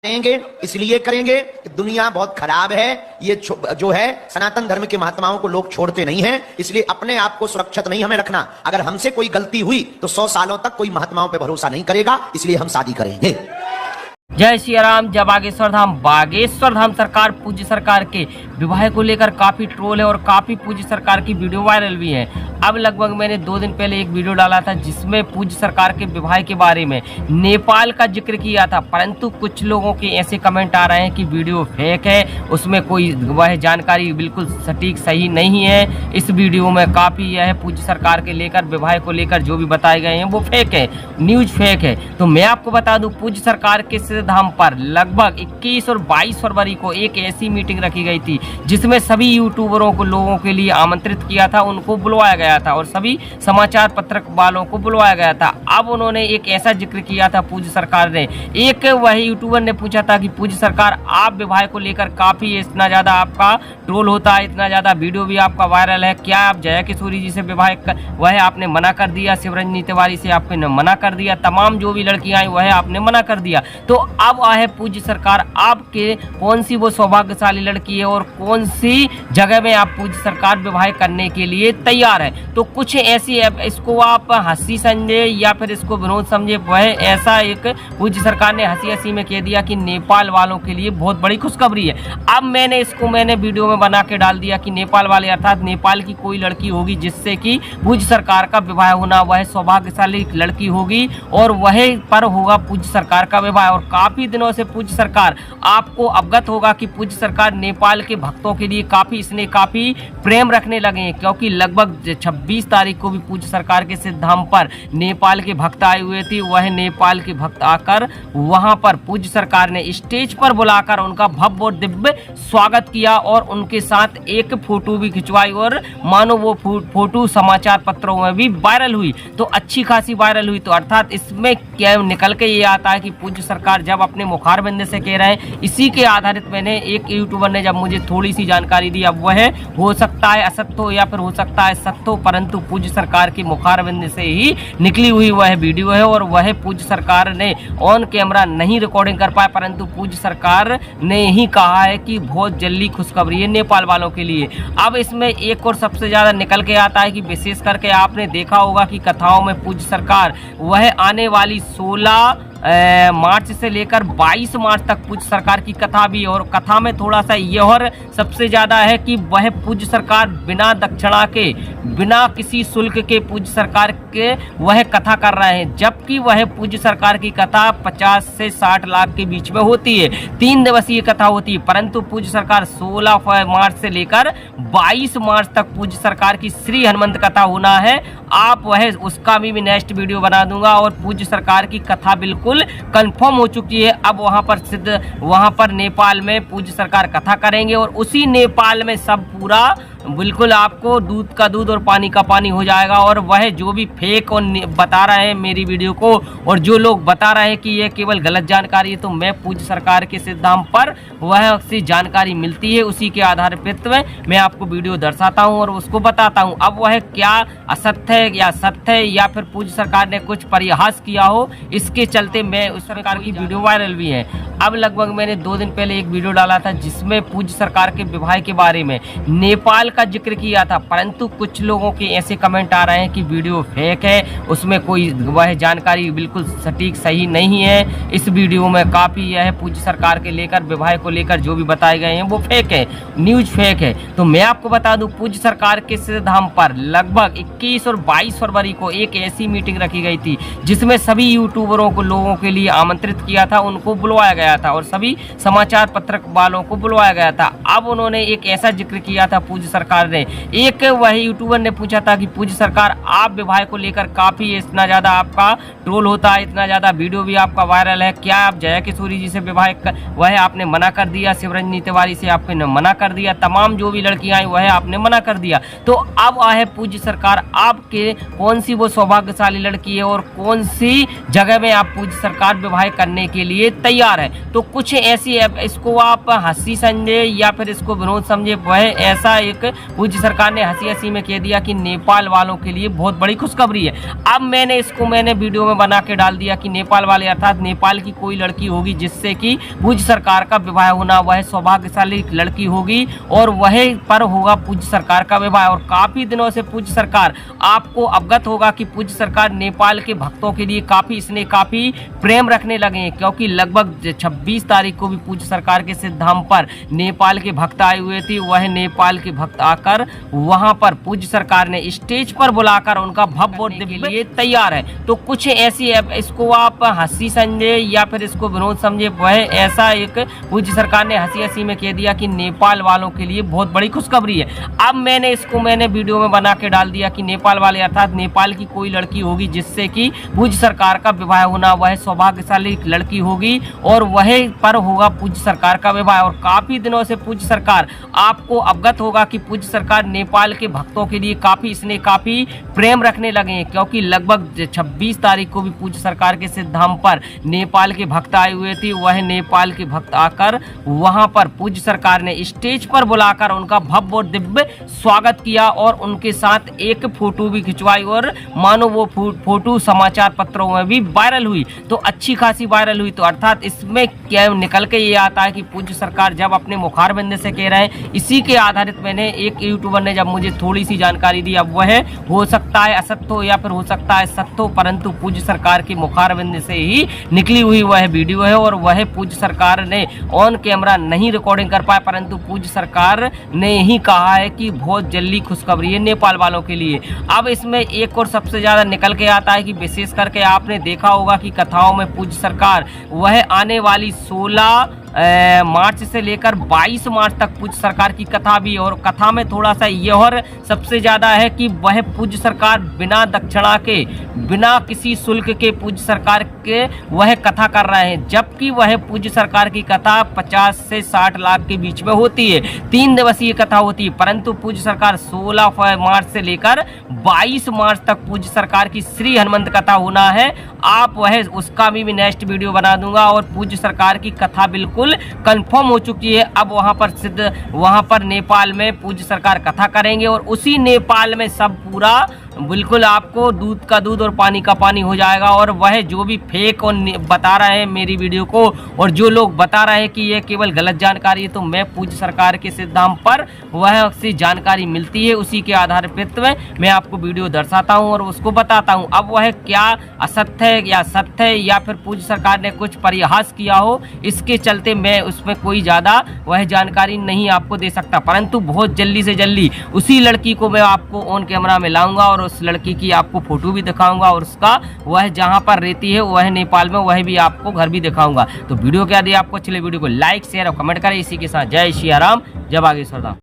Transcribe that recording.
करेंगे इसलिए करेंगे कि दुनिया बहुत खराब है। ये जो है सनातन धर्म के महात्माओं को लोग छोड़ते नहीं हैं, इसलिए अपने आप को सुरक्षित नहीं हमें रखना। अगर हमसे कोई गलती हुई तो 100 सालों तक कोई महात्माओं पे भरोसा नहीं करेगा, इसलिए हम शादी करेंगे। जय श्री राम। जब बागेश्वर धाम सरकार पूज्य सरकार के विवाह को लेकर काफी ट्रोल है और काफी पूज्य सरकार की वीडियो वायरल भी है। अब लगभग मैंने 2 दिन पहले एक वीडियो डाला था जिसमें पूज्य सरकार के विवाह के बारे में नेपाल का जिक्र किया था, परंतु कुछ लोगों के ऐसे कमेंट आ रहे हैं कि वीडियो फेक है, उसमें कोई वह जानकारी बिल्कुल सटीक सही नहीं है। इस वीडियो में काफी यह पूज्य सरकार के लेकर विवाह को लेकर जो भी बताए गए हैं वो फेक है, न्यूज फेक है। तो मैं आपको बता दूं, पूज्य सरकार के धाम पर लगभग 21 और 22 फरवरी को एक ऐसी मीटिंग रखी गई थी जिसमें सभी यूट्यूबरों को लोगों के लिए आमंत्रित किया था, उनको बुलवाया गया था और सभी समाचार पत्रक वालों को बुलवाया गया था। अब उन्होंने एक ऐसा जिक्र किया था पूज्य सरकार ने, एक वही यूट्यूबर ने पूछा था कि पूज्य सरकार आप विवाह को लेकर काफी इतना ज्यादा आपका ट्रोल होता है, इतना ज्यादा वीडियो भी आपका वायरल है, क्या आप जया किशोरी जी से विवाह वह आपने मना कर दिया, शिवरंजनी तिवारी से आपने मना कर दिया, तमाम जो भी लड़कियां आई वह आपने मना कर दिया। तो अब है पूज्य सरकार आपके कौन सी वो सौभाग्यशाली लड़की है और कौन सी जगह में आप पूज्य सरकार विवाह करने के लिए तैयार है। तो कुछ ऐसी इसको आप हंसी समझे या फिर इसको विनोद समझे, वह ऐसा एक पूज्य सरकार ने हंसी हंसी में कह दिया कि नेपाल वालों के लिए बहुत बड़ी खुशखबरी है। अब मैंने वीडियो में बना के डाल दिया कि नेपाल वाले अर्थात नेपाल की कोई लड़की होगी जिससे कि पूज्य सरकार का विवाह होना, वह सौभाग्यशाली लड़की होगी और वह पर होगा पूज्य सरकार का विवाह। और काफी दिनों से पूज्य सरकार आपको अवगत होगा कि पूज्य सरकार नेपाल के भक्तों के लिए काफी प्रेम रखने लगे हैं, क्योंकि लगभग 26 तारीख को भी पूज्य सरकार के सिद्ध धाम पर नेपाल के भक्त आए हुए थे। वह नेपाल के भक्त आकर वहां पर पूज्य सरकार ने स्टेज पर बुलाकर उनका भव्य और दिव्य स्वागत किया और उनके साथ एक फोटो भी खिंचवाई और मानो वो फोटो समाचार पत्रों में भी वायरल हुई, तो अच्छी खासी वायरल हुई। तो अर्थात इसमें क्या निकल के ये आता है कि पूज्य सरकार जब अपने मुखारबिंद से कह रहे हैं, इसी के आधारित मैंने एक यूट्यूबर ने जब मुझे थोड़ी सी जानकारी दी, अब वह हो सकता है असत्य हो या फिर हो सकता है सत्य हो, परंतु पूज्य सरकार की मुखारबिंद से ही निकली हुई वह वीडियो है और वह पूज्य सरकार ने ऑन कैमरा नहीं रिकॉर्डिंग कर पाए, परंतु पूज्य सरकार ने ही कहा है कि बहुत जल्दी खुशखबरी है नेपाल वालों के लिए। अब इसमें एक और सबसे ज्यादा निकल के आता है कि विशेष करके आपने देखा होगा कि कथाओं में पूज्य सरकार वह आने वाली 16 मार्च से लेकर 22 मार्च तक पूज्य सरकार की कथा भी, और कथा में थोड़ा सा यह और सबसे ज्यादा है कि वह पूज्य सरकार बिना दक्षिणा के, बिना किसी शुल्क के पूज्य सरकार के वह कथा कर रहे हैं, जबकि वह पूज्य सरकार की कथा 50 से 60 लाख के बीच में होती है, 3 दिवसीय कथा होती है। परंतु पूज्य सरकार 16 मार्च से लेकर 22 मार्च तक पूज्य सरकार की श्री हनुमंत कथा होना है। आप वह उसका भी नेक्स्ट वीडियो बना दूंगा और पूज्य सरकार की कथा बिल्कुल कंफर्म हो चुकी है। अब वहां पर नेपाल में पूज्य सरकार कथा करेंगे और उसी नेपाल में सब पूरा बिल्कुल आपको दूध का दूध और पानी का पानी हो जाएगा। और वह जो भी फेक और बता रहे हैं मेरी वीडियो को, और जो लोग बता रहे हैं कि यह केवल गलत जानकारी है, तो मैं पूज्य सरकार के सिद्धांत पर वह सी जानकारी मिलती है, उसी के आधार पर मैं आपको वीडियो दर्शाता हूं और उसको बताता हूं। अब वह क्या असत्य है या सत्य है या फिर पूज्य सरकार ने कुछ परिहास किया हो, इसके चलते मैं उस सरकार की वीडियो वायरल भी है। अब लगभग मैंने 2 दिन पहले एक वीडियो डाला था जिसमें पूज्य सरकार के विवाह के बारे में नेपाल का जिक्र किया था, परंतु कुछ लोगों के ऐसे कमेंट आ रहे हैं कि वीडियो फेक है, उसमें कोई वह जानकारी बिल्कुल सटीक सही नहीं है। इस वीडियो में काफी यह पूज्य सरकार के लेकर विवाह को लेकर जो भी बताए गए हैं वो फेक है, न्यूज फेक है। तो मैं आपको बता दूं, पूज्य सरकार के सिद्ध धाम पर लगभग 21 और 22 फरवरी को एक ऐसी मीटिंग रखी गई थी जिसमें सभी यूट्यूबरों को लोगों के लिए आमंत्रित किया था, उनको बुलवाया गया था और सभी समाचार पत्रक वालों को बुलवाया गया था। अब उन्होंने एक ऐसा जिक्र किया था पूज्य सरकार ने, एक वही यूट्यूबर ने पूछा था कि पूज्य सरकार आप विवाह को लेकर काफी इतना ज्यादा आपका ट्रोल होता है, इतना ज्यादा वीडियो भी आपका वायरल है, क्या आप जया किशोरी जी से विवाह वह आपने मना कर दिया, शिवरंजनी तिवारी से आपने मना कर दिया, तमाम जो भी लड़कियां आई वह आपने मना कर दिया। तो अब है पूज्य सरकार आपके कौन सी वो सौभाग्यशाली लड़की है और कौन सी जगह में आप पूज्य सरकार विवाह करने के लिए तैयार है। तो कुछ ऐसी इसको आप हंसी समझे या फिर इसको विनोद समझे, वह ऐसा एक पूज्य सरकार ने हंसी हंसी में कह दिया कि नेपाल वालों के लिए बहुत बड़ी खुशखबरी है। अब मैंने वीडियो में बना के डाल दिया कि नेपाल वाले अर्थात नेपाल की कोई लड़की होगी जिससे कि पूज्य सरकार का विवाह होना, वह सौभाग्यशाली लड़की होगी और वह पर होगा पूज्य सरकार का विवाह। और काफी दिनों से पूज्य सरकार, आपको अवगत होगा कि पूज्य सरकार नेपाल के भक्तों के लिए काफी प्रेम रखने लगे हैं, क्योंकि लगभग 26 तारीख को भी पूज्य सरकार के सिद्ध धाम पर नेपाल के भक्त आए हुए थे। वह नेपाल के भक्त आकर वहां पर पूज्य सरकार ने स्टेज पर बुलाकर उनका भव्य और दिव्य लिए तैयार है। तो कुछ ऐसी, इसको आप हंसी समझे या फिर इसको विनोद समझे, वह ऐसा एक पूज्य सरकार ने हंसी हंसी में कह दिया कि नेपाल वालों के लिए बहुत बड़ी खुशखबरी है। अब मैंने वीडियो में बना के डाल दिया कि नेपाल वाले अर्थात नेपाल की कोई लड़की होगी जिससे कि पूज्य सरकार का विवाह होना, वह सौभाग्यशाली लड़की होगी और वह पर होगा पूज्य सरकार का विवाह। और काफी दिनों से पूज्य सरकार, आपको अवगत होगा कि पूज्य सरकार नेपाल के भक्तों के लिए काफी प्रेम रखने लगे हैं, क्योंकि लगभग 26 तारीख को भी पूज्य सरकार के सिद्ध धाम पर नेपाल के भक्त आए हुए थे। वह नेपाल के भक्त आकर वहां पर पूज्य सरकार ने स्टेज पर बुलाकर उनका भव्य और दिव्य स्वागत किया और उनके साथ एक फोटो भी खिंचवाई और मानो वो फोटो समाचार पत्रों में भी वायरल हुई, तो अच्छी खासी वायरल हुई। तो अर्थात इसमें क्या निकल के ये आता है कि पूज्य सरकार जब अपने मुखारबिंद से कह रहे हैं, इसी के आधारित मैंने एक यूट्यूबर ने जब मुझे थोड़ी सी जानकारी दी, अब वह हो सकता है असत्य हो या फिर हो सकता है सत्य हो, परंतु पूज्य सरकार के मुखारबिंद से ही निकली हुई वह वीडियो है। और वह पूज्य सरकार ने ऑन कैमरा नहीं रिकॉर्डिंग कर पाए, परंतु पूज्य सरकार ने ही कहा है कि बहुत जल्दी खुशखबरी है नेपाल वालों के लिए। अब इसमें एक और सबसे ज्यादा निकल के आता है कि विशेष करके आपने देखा होगा कि कथाओं में पूज्य सरकार वह आने वाली 16 मार्च से लेकर 22 मार्च तक पूज्य सरकार की कथा भी, और कथा में थोड़ा सा यह और सबसे ज्यादा है कि वह पूज्य सरकार बिना दक्षिणा के, बिना किसी शुल्क के पूज्य सरकार के वह कथा कर रहे हैं, जबकि वह पूज्य सरकार की कथा 50 से 60 लाख के बीच में होती है। 3 दिवसीय कथा होती है, परंतु पूज्य सरकार 16 मार्च से लेकर 22 मार्च तक पूज्य सरकार की श्री हनुमंत कथा होना है। आप वह उसका भी नेक्स्ट वीडियो बना दूंगा। और पूज्य सरकार की कथा बिल्कुल कंफर्म हो चुकी है। अब वहां पर नेपाल में पूज्य सरकार कथा करेंगे और उसी नेपाल में सब पूरा बिल्कुल आपको दूध का दूध और पानी का पानी हो जाएगा। और वह जो भी फेक और बता रहे हैं मेरी वीडियो को, और जो लोग बता रहे हैं कि यह केवल गलत जानकारी है, तो मैं पूज्य सरकार के सिद्धांत पर वह से जानकारी मिलती है, उसी के आधार पर मैं आपको वीडियो दर्शाता हूं और उसको बताता हूं। अब वह क्या असत्य है या सत्य है या फिर पूज्य सरकार ने कुछ परिहास किया हो, इसके चलते मैं उसमें कोई ज्यादा वह जानकारी नहीं आपको दे सकता, परंतु बहुत जल्दी से जल्दी उसी लड़की को मैं आपको ऑन कैमरा में लाऊंगा और उस लड़की की आपको फोटो भी दिखाऊंगा और उसका वह जहां पर रहती है वह नेपाल में, वह भी आपको घर भी दिखाऊंगा। तो वीडियो क्या दी आपको अच्छी लगी, वीडियो को लाइक शेयर और कमेंट करें। इसी के साथ जय सिया राम, जय बागेश्वर धाम।